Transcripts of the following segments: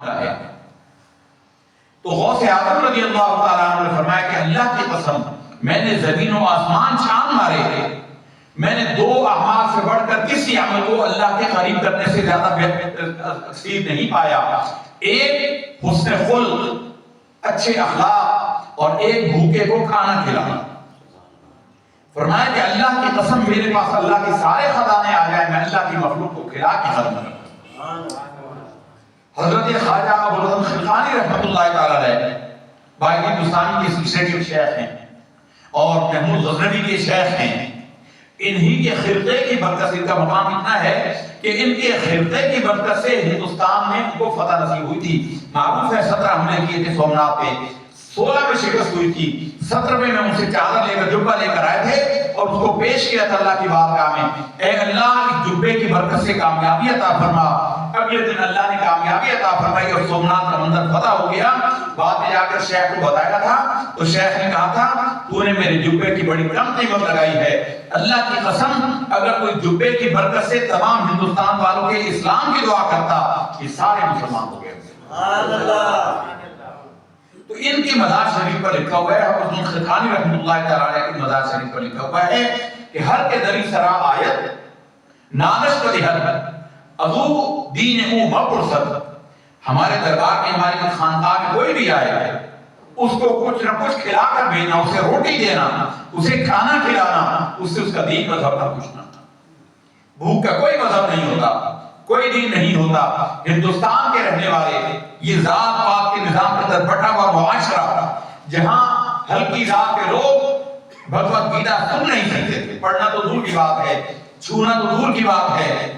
ہے۔ تو غوث اعظم رضی اللہ تعالیٰ عنہ نے فرمایا کہ اللہ کی قسم میں نے زمین و آسمان چھان مارے تھے، میں نے دو اعمال سے بڑھ کر کسی عمل کو اللہ کے قریب کرنے سے زیادہ تکثیر نہیں پایا، ایک حسن خلق، اچھے اخلاق، اور ایک بھوکے کو کھانا کھلانا۔ فرمایا کہ اللہ کی قسم میرے پاس اللہ کے سارے خزانے آ جائیں، میں اللہ کی مخلوق کو کھلا کے ختم کروں۔ حضرت خواجہ ابوالحسن خلقانی رحمۃ اللہ تعالیٰ علیہ باقی ہندوستانی کے سلسلے کے شیخ ہیں اور محمود غزنوی کے شیخ ہیں۔ انہی کے خرقے کی برکت سے ان کا مقام اتنا ہے کہ ان کے خرقے کی برکت سے ہندوستان میں ان کو فتح نصیب ہوئی تھی۔ معروف ہے 17 حملے کیے تھے سومنات پہ، 16 میں شکست ہوئی تھی، 17 میں ان سے چادر لے کر جبہ لے کر آئے تھے اور اس کو پیش کیا تھا اللہ کی بارگاہ میں، اے اللہ اس جبے کی برکت سے کامیابی عطا فرما۔ اگلے دن اللہ نے کامیابی عطا فرمائی اور سومنات کا منظر فتح ہو گیا۔ بعد میں جا کر شیخ کو بتایا تھا تو شیخ نے کہا تھا تو نے میرے جبے کی بڑی کم قیمت لگائی ہے، اللہ کی قسم اگر کوئی جبے کی برکت سے تمام ہندوستان والوں کے اسلام کی دعا کرتا یہ سارے مسلمان ہو گئے۔ سبحان اللہ۔ تو ان کی مزار شریف پر لکھا ہوا ہے، حضرت خلقانی رحمۃ اللہ تعالیٰ علیہ کی مزار شریف پر لکھا ہوا ہے کہ ہر کے دری سرا آیت نانش کو دہر ابو دین او مپرسد، ہمارے دربار میں ہماری خانقاہ میں کوئی بھی آئے اس کو کچھ نہ کچھ کھلا کر بھیجنا، اسے روٹی دینا، اسے کھانا کھلانا، اس سے اس کا دین مذہب نہ پوچھنا۔ بھوک کا کوئی مذہب نہیں ہوتا، کوئی دین نہیں ہوتا۔ ہندوستان کے رہنے والے یہ ذات پات کے نظام کے اندر بٹا ہوا معاشرہ جہاں ہلکی ذات کے لوگ بھگوت گیتا سن نہیں سکتے تھے، پڑھنا تو دور کی بات ہے، چھونا تو دور کی بات ہے،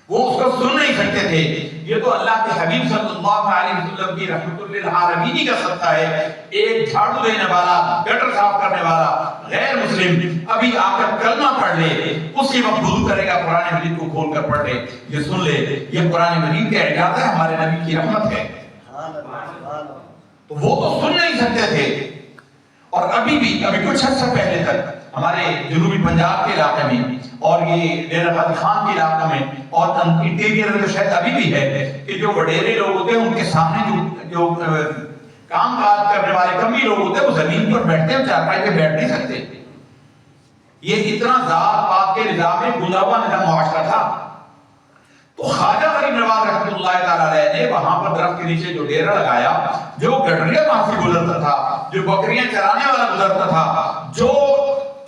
وہ اس کو سن نہیں سکتے تھے۔ یہ تو اللہ کے حبیب صلی اللہ علیہ وسلم کی رحمت للعالمین کا صدقہ ہے۔ ایک جھاڑو دینے والا، گٹر صاف کرنے والا غیر مسلم ابھی آ کر کلمہ پڑھ لے، اسی وقت وضو کرے گا، قرآن مجید کو کھول کر پڑھ لے، یہ سن لے، یہ قرآن مجید کا اعجاز ہے، ہمارے نبی کی رحمت ہے۔ تو وہ تو سن نہیں سکتے تھے۔ اور ابھی کچھ عرصہ پہلے تک ہمارے جنوبی پنجاب کے علاقے میں اور یہ ڈیرہ غازی خان کے علاقے میں اور انٹیریئر میں شاید ابھی بھی ہے کہ جو وڈیرے لوگ ہوتے ہیں ان کے سامنے جو کام کاج کرنے والے کمی لوگ ہوتے ہیں وہ زمین پر بیٹھتے ہیں، چارپائی پہ بیٹھ نہیں سکتے۔ یہ اتنا ذات پات کے نظام میں گندا ہوا نظام معاشرہ تھا۔ تو خواجہ غریب نواز رحمۃ اللہ تعالیٰ علیہ نے وہاں پر درخت کے نیچے جو ڈیرا لگایا، جو گڈریا وہاں سے گزرتا تھا، جو بکریاں چرانے والا گزرتا تھا، جو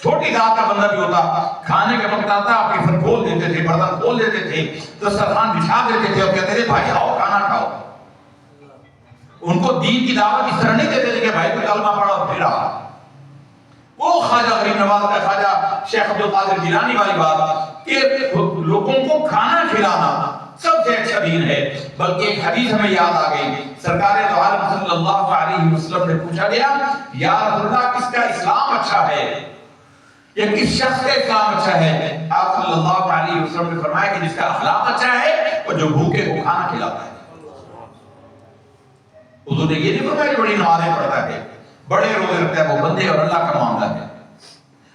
چھوٹی ذات کا بندہ بھی ہوتا، کھانے کا وقت آتا آپ کے پھر کھول دیتے تھے، برتن کھول دیتے تھے، دسترخوان بچھا دیتے تھے اور کہتے تھے بھائی آؤ کھانا کھاؤ۔ ان کو دین کی دعوت اس طرح نہیں دیتے تھے کہ بھائی تو کلمہ پڑھا اور پھر آ۔ وہ خواجہ غریب نواز کا خواجہ شیخ عبد القادر جیلانی والی بات کہ لوگوں کو کھانا کھلانا سب سے اچھا دین ہے۔ بلکہ ایک حدیث ہمیں یاد آ گئی، سرکار دو عالم صلی اللہ علیہ وسلم نے پوچھا گیا یا رسول اللہ کس کا اسلام اچھا ہے یا کس شخص کا اسلام اچھا ہے؟ آپ صلی اللہ علیہ وسلم نے فرمایا کہ جس کا اخلاق اچھا ہے اور جو بھوکے کو کھانا کھلاتا ہے۔ حضور نے یہ نہیں فرمایا کہ بڑی نمازیں پڑھتا ہے، بڑے روزے رکھتا ہے، وہ بندے اور اللہ کا معاملہ ہے۔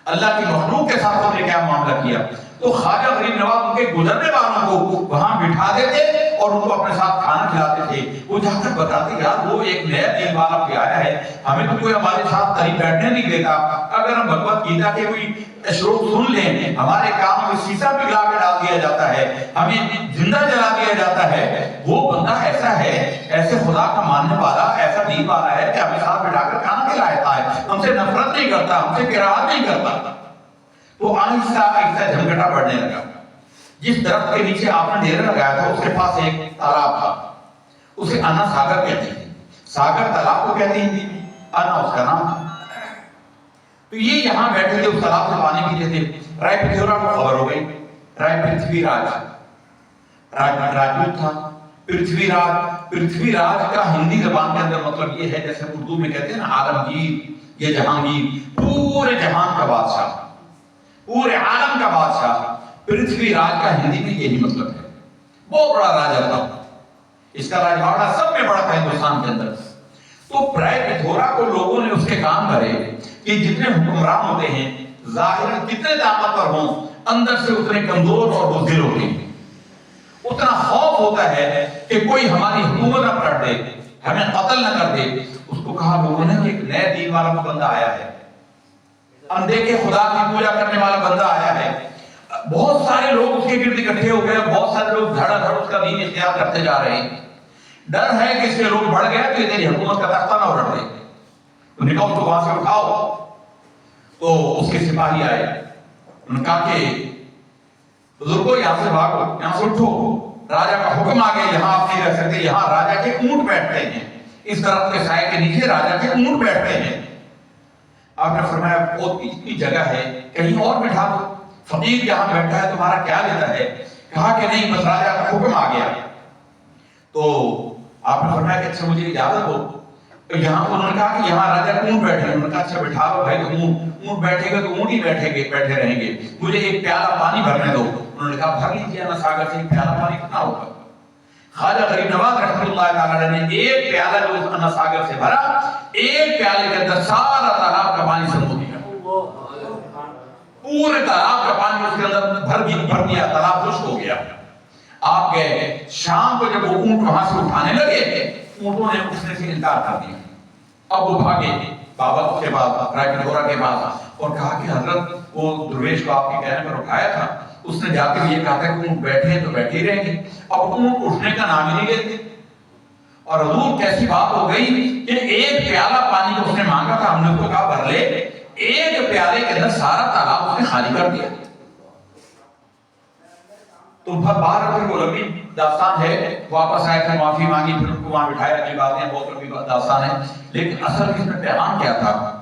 اللہ کی مخلوق کے ساتھ ہم نے کیا معاملہ کیا؟ تو خواجہ غریب نواز ان کے گزرنے والوں کو وہاں بٹھا دیتے اور ان کو اپنے ساتھ کھانا کھلاتے تھے۔ وہ جا کر بتاتے یار وہ ایک نیا دین والا پہ آیا ہے، ہمیں تو کوئی ہمارے ساتھ قریب بیٹھنے نہیں دیتا، اگر ہم بھگوت گیتا کے کوئی شلوک سن لیں ہمارے کام میں سیسا پگھلا کے ڈال دیا جاتا ہے، ہمیں زندہ جلا دیا جاتا ہے۔ وہ بندہ ایسا ہے، ایسے خدا کا ماننے والا، ایسا دین والا ہے کہ ہمیں ساتھ بٹھا کر کھانا کھلاتا ہے، ہم سے نفرت نہیں کرتا، ہم سے کراہت نہیں کرتا۔ تو آہستہ آہستہ جھمگٹا بڑھنے لگا۔ جس درخت کے نیچے آپ نے ڈیرا لگایا تھا اس کے پاس ایک تالاب تھا، اسے انا ساگر کہتے تھے، ساگر تالاب کو کہتے ہیں، انا اس کا نام تھا۔ تو یہ یہاں بیٹھے تھے، اس تالاب سے پانی پیتے تھے۔ رائے پتھورا کو خبر ہو گئی، رائے پرتھوی راج راجپوت تھا، پرتھوی راج کا ہندی زبان کے اندر مطلب یہ ہے جیسے اردو میں کہتے ہیں نا عالمگیر یا جہانگیر، پورے جہان کا بادشاہ، پورے عالم کا بادشاہ۔ پرتھوی راج کا ہندی میں یہی مطلب ہے، بہت بڑا راجا تھا، اس کا راجواڑہ سب میں بڑا تھا ہندوستان کے اندر۔ تو رائے پتھورا کو لوگوں نے اس کے کام کرے کہ جتنے حکمران ہوتے ہیں ظاہر کتنے طاقتور ہوں، اندر سے اتنے کمزور اور بزدل ہوتے ہیں۔ اتنا خوف ہوتا ہے کہ کوئی ہماری حکومت نہ پلٹ دے، ہمیں قتل نہ کر دے۔ اس کو کہا لوگوں نے کہ ایک نئے دین والا بندہ آیا ہے، اندیکھے خدا کی پوجا کرنے والا بندہ آیا ہے۔ بہت سارے لوگ اس کے گرد اکٹھے ہو گئے، بہت سارے لوگ دھڑا دھڑ اس کا دین اختیار کرتے جا رہے ہیں۔ ڈر ہے کہ اس کے لوگ بڑھ گئے تو یہ تیری حکومت کا تختہ نہ الٹ دے، تو نکاح اس کو وہاں سے اٹھاؤ۔ تو اس کے سپاہی آئے، انہوں نے کہا کہ بزرگوں یہاں سے بھاگو، یہاں سے اٹھو، راجہ کا حکم آ گیا، یہاں آپ نہیں رہ سکتے، یہاں راجہ کے اونٹ بیٹھتے ہیں، اس درخت کے سائے کے نیچے راجہ کے اونٹ بیٹھتے ہیں۔ آپ نے فرمایا بہت اتنی جگہ ہے، کہیں اور بٹھا دو، فقیر جہاں بیٹھا ہے تمہارا کیا لیتا ہے؟ کہا کہ نہیں، بس راجہ کا حکم آ گیا۔ تو آپ نے فرمایا کہ اچھا مجھے اجازت ہو، تو یہاں انہوں نے کہا کہ یہاں راجہ اونٹ بیٹھے ہیں۔ انہوں نے کہا اچھا بٹھا لو بھائی، اونٹ بیٹھے گا تو اونٹ ہی بیٹھے رہیں گے، مجھے ایک پیالہ پانی بھرنے دو۔ انہوں نے کہا بھر لیجیے نا ساگر سے، ایک پیالہ پانی کتنا ہوگا؟ خواجہ غریب نواز رحمۃ اللہ تعالی نے ایک پیالہ جو انا ساگر سے بھرا، ایک پیالے کے اندر سارا تالاب کا پانی سمو دیا، پورے تالاب کا پانی اس کے اندر بھر دیا، تالاب خشک ہو گیا۔ آپ گئے شام کو، جب وہ اونٹ وہاں سے اٹھانے لگے، اونٹوں نے اٹھنے سے انکار کر دیا۔ اب وہ بھاگے بابا کے پاس، رائے پنڈورا کے پاس، اور کہا کہ حضرت وہ درویش کو آپ کے کہنے پر اٹھایا تھا، اس نے جا کے یہ کہا تھا کہ اونٹ بیٹھے تو بیٹھے ہی رہیں گے، اب اونٹ اٹھنے کا نام ہی نہیں لیتے۔ اور حضور کیسی بات ہو گئی کہ ایک پیالہ پانی کو اس نے مانگا تھا، ہم نے اس کو کہا بھر لے، ایک پیالے کے اندر سارا تالاب اس نے خالی کر دیا۔ تو باہر پھر وہ لمبی داستان ہے، واپس آئے تھے، معافی مانگی، پھر ان کو وہاں بٹھایا، کی باتیں بہت لمبی داستان ہے، لیکن اصل اس میں پیغام کیا تھا؟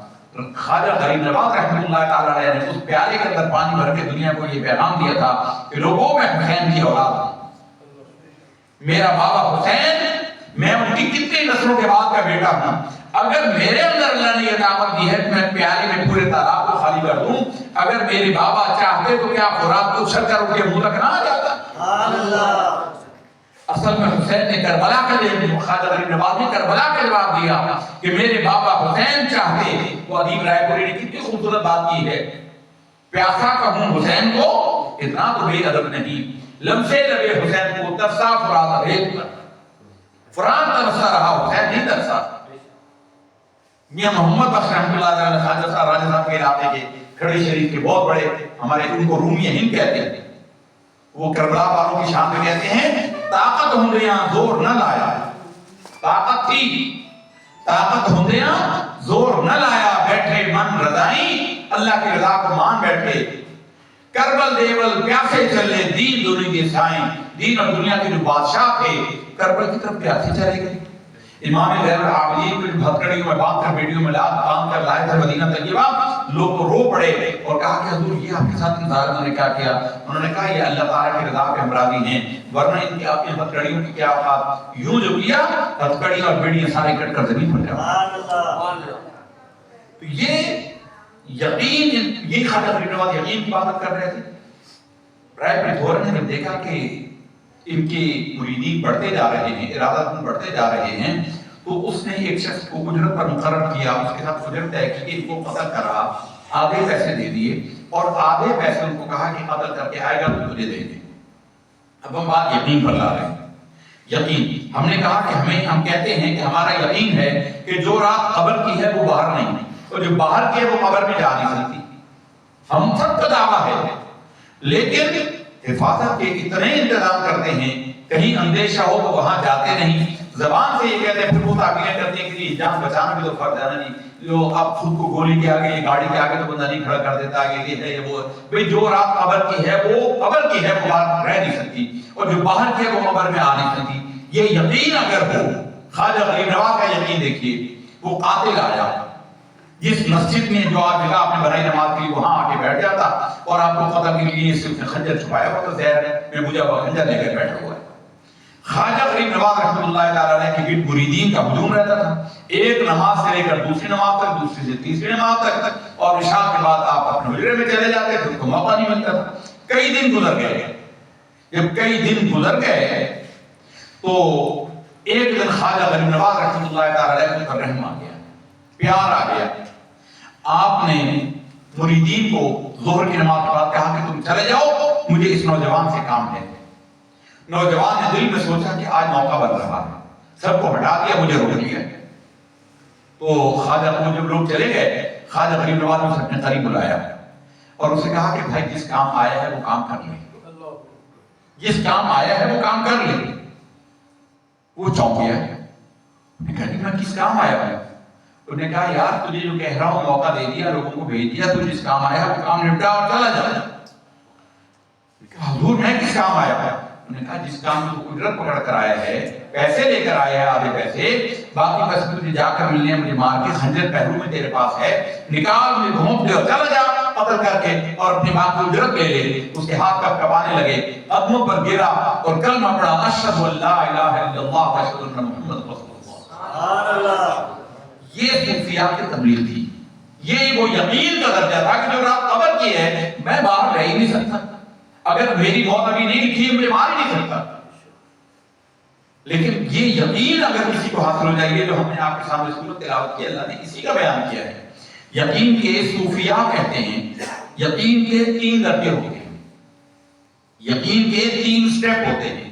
خواجہ غریب نواز رحمۃ اللہ تعالی علیہ نے اس پیالے کے اندر پانی بھر کے دنیا کو یہ پیغام دیا تھا کہ لوگوں، میں حسین کی اولاد ہوں، میرا بابا حسین، میں ان کی کتنی نسلوں کے بعد کا بیٹا ہوں، اگر میرے اندر اللہ نے یہ طاقت دی ہے کہ میں پیالے میں پورے تالاب کو خالی کر دوں، اگر میرے بابا چاہتے تو کیا فرات کو چھل کر ان کے منہ تک نہ آ جاتا؟ اصل میں حسین نے کربلا کا جواب، خواجہ غریب نواز نے کربلا کا جواب دیا کہ میرے بابا حسین چاہتے۔ وہ ادیب رائے پوری نے کتنی خوبصورت بات کی ہے، پیاسا کہوں حسین کو اتنا تو بے ادب نہیں، لمسے لبے حسین کو ترسا فرات ریت پر، فرات ترسا رہا، حسین نہیں ترسا۔ میاں محمد بخش رحمۃ اللہ علیہ خواجہ صاحب راجہ صاحب کے علاقے کے کھڑی شریف کے بہت بڑے، ہمارے ان کو رومی ہند کہتے ہیں، وہ کربلا والوں کی شان میں کہتے ہیں طاقت ہوندیاں زور نہ لایا، طاقت تھی طاقت ہوندیاں زور نہ لایا، بیٹھے من رضائی اللہ کی رضا کو مان بیٹھے، کربل دیول پیاسے چلے دین دنیا کے سائیں، دین اور دنیا کے جو بادشاہ تھے کربل کی طرف پیاسے چلے گئے۔ امام زین العابدین کو ہتھکڑیوں میں باندھ کر بیڑیوں میں باندھ کر لائے تھے مدینہ طیبہ، لوگ رو پڑے اور کہا کہ حضور یہ آپ کے ساتھ ان ظالموں نے کیا کیا؟ انہوں نے کہا یہ اللہ تعالیٰ کی رضا پہ ہم راضی ہیں، ورنہ ان کی آپ کی ہتھکڑیوں کی کیا اوقات، یوں جو کیا ہتھکڑیاں اور بیڑیاں سارے کٹ کر زمین پر جاؤ۔ تو یہ یقین، یہ خواجہ غریب نواز یقین کی بات کر رہے تھے۔ رائے پنڈورا نے جب دیکھا کہ ان کے مریدین بڑھتے جا رہے ہیں، ارادت مند بڑھتے جا رہے ہیں، تو اس نے ایک شخص کو اجرت پر مقرر کیا، اس کے ساتھ اجرت طے کی کہ ان کو قتل کرا، آدھے پیسے دے دیے اور آدھے پیسے ان کو کہا کہ قتل کر کے آئے گا تو تجھے دیں گے۔ اب ہم بات یقین پر لا رہے ہیں، یقین ہم نے کہا کہ ہم کہتے ہیں کہ ہمارا یقین ہے کہ جو رات قبر کی ہے وہ باہر نہیں، اور جو باہر کی ہے وہ قبر میں جا نہیں سکتی، ہم سب کا دعویٰ ہے، لیکن حفاظت کے اتنے انتظام کرتے ہیں، کہیں اندیشہ ہو تو وہاں جاتے نہیں، زبان سے یہ کہتے ہیں، پھر وہ تعبیریں کرتے ہیں کہ یہ جان بچانا بھی تو فرض ہے نہیں، جو اب خود کو گولی کے آگے، گاڑی کے آگے تو بندہ نہیں کھڑا کر دیتا، یہ ہے یہ وہ، بھئی جو رات قبر کی ہے وہ قبر کی ہے، وہ باہر رہ نہیں سکتی، اور جو باہر کی ہے وہ قبر میں آ نہیں سکتی۔ یہ یقین اگر ہو، خواجہ غریب نواز کا یقین دیکھیے، وہ قاتل آیا جس مسجد میں جو آپ جگہ آپ نے بنائی نماز کے لیے وہاں آ کے بیٹھ جاتا اور آپ کو قتل کے لیے صرف خنجر چھپایا ہوا تو زہر میں بجھا ہوا خنجر لے کر بیٹھا ہوا ہے۔ خواجہ غریب نواز رحمۃ اللہ تعالی علیہ کے گرد مریدین کا ہجوم رہتا تھا، ایک نماز سے لے کر دوسری نماز تک، دوسری سے تیسری نماز تک، اور عشاء کے بعد آپ اپنے حجرے میں چلے جاتے تھے، تو موقع نہیں ملتا تھا۔ کئی دن گزر گئے، جب کئی دن گزر گئے تو ایک دن خواجہ غریب نواز رحمۃ اللہ تعالی علیہ پر رحم آ گیا، پیار آ گیا۔ آپ نے مریدین کو ظہر کی نماز کے بعد کہا کہ تم چلے جاؤ، مجھے اس نوجوان سے کام ہے۔ نوجوان نے دل میں سوچا کہ آج موقع بن رہا ہے، سب کو ہٹا دیا، مجھے روک دیا۔ تو خواجہ کو جب لوگ چلے گئے، خواجہ غریب نواز نے اسے اپنے قریب بلایا اور اسے کہا کہ بھائی جس کام آیا ہے وہ کام کر لے، جس کام آیا ہے وہ کام کر لے۔ وہ چونک گیا، نے کہا کہ میں کس کام آیا ہوں؟ انہوں نے کہا یار تجھے جو کہہ رہا ہوں موقع دے دیا، لوگوں کو بھیج دیا، تو جس کام آیا ہے وہ کام نپٹا اور چلا جا۔ حضور میں کس کام آیا ہوں؟ انہوں نے کہا جس کام میں تو اجرت پکڑ کر آیا ہے، پیسے لے کر آیا ہے، آدھے پیسے، باقی بس تجھے جا کر ملنے، مجھے مار کے خنجر پہلو میں تیرے پاس ہے، نکال مجھے گھونپ دے اور چلا جا قتل کر کے، اور اپنی ماں کی اجرت لے لے۔ اس کے ہاتھ کب کبانے لگے، قدموں پر گرا اور کلمہ پڑھا، اشہد ان لا الہ الا اللہ و اشہد ان محمد رسول اللہ۔ سبحان اللہ۔ یہ صوفیاء کی تبلیغ تھی، یہ وہ یقین کا درجہ تھا کہ جو رات قبر کی ہے میں باہر رہ ہی نہیں سکتا، اگر میری موت ابھی نہیں لکھی ہے مجھے مار ہی نہیں سکتا۔ لیکن یہ یقین اگر کسی کو حاصل ہو جائے گی، جو ہم نے آپ کے سامنے سورۃ تلاوت کی، اللہ نے اسی کا بیان کیا ہے۔ یقین کے صوفیاء کہتے ہیں یقین کے 3 درجے ہوتے ہیں، یقین کے 3 سٹیپ ہوتے ہیں۔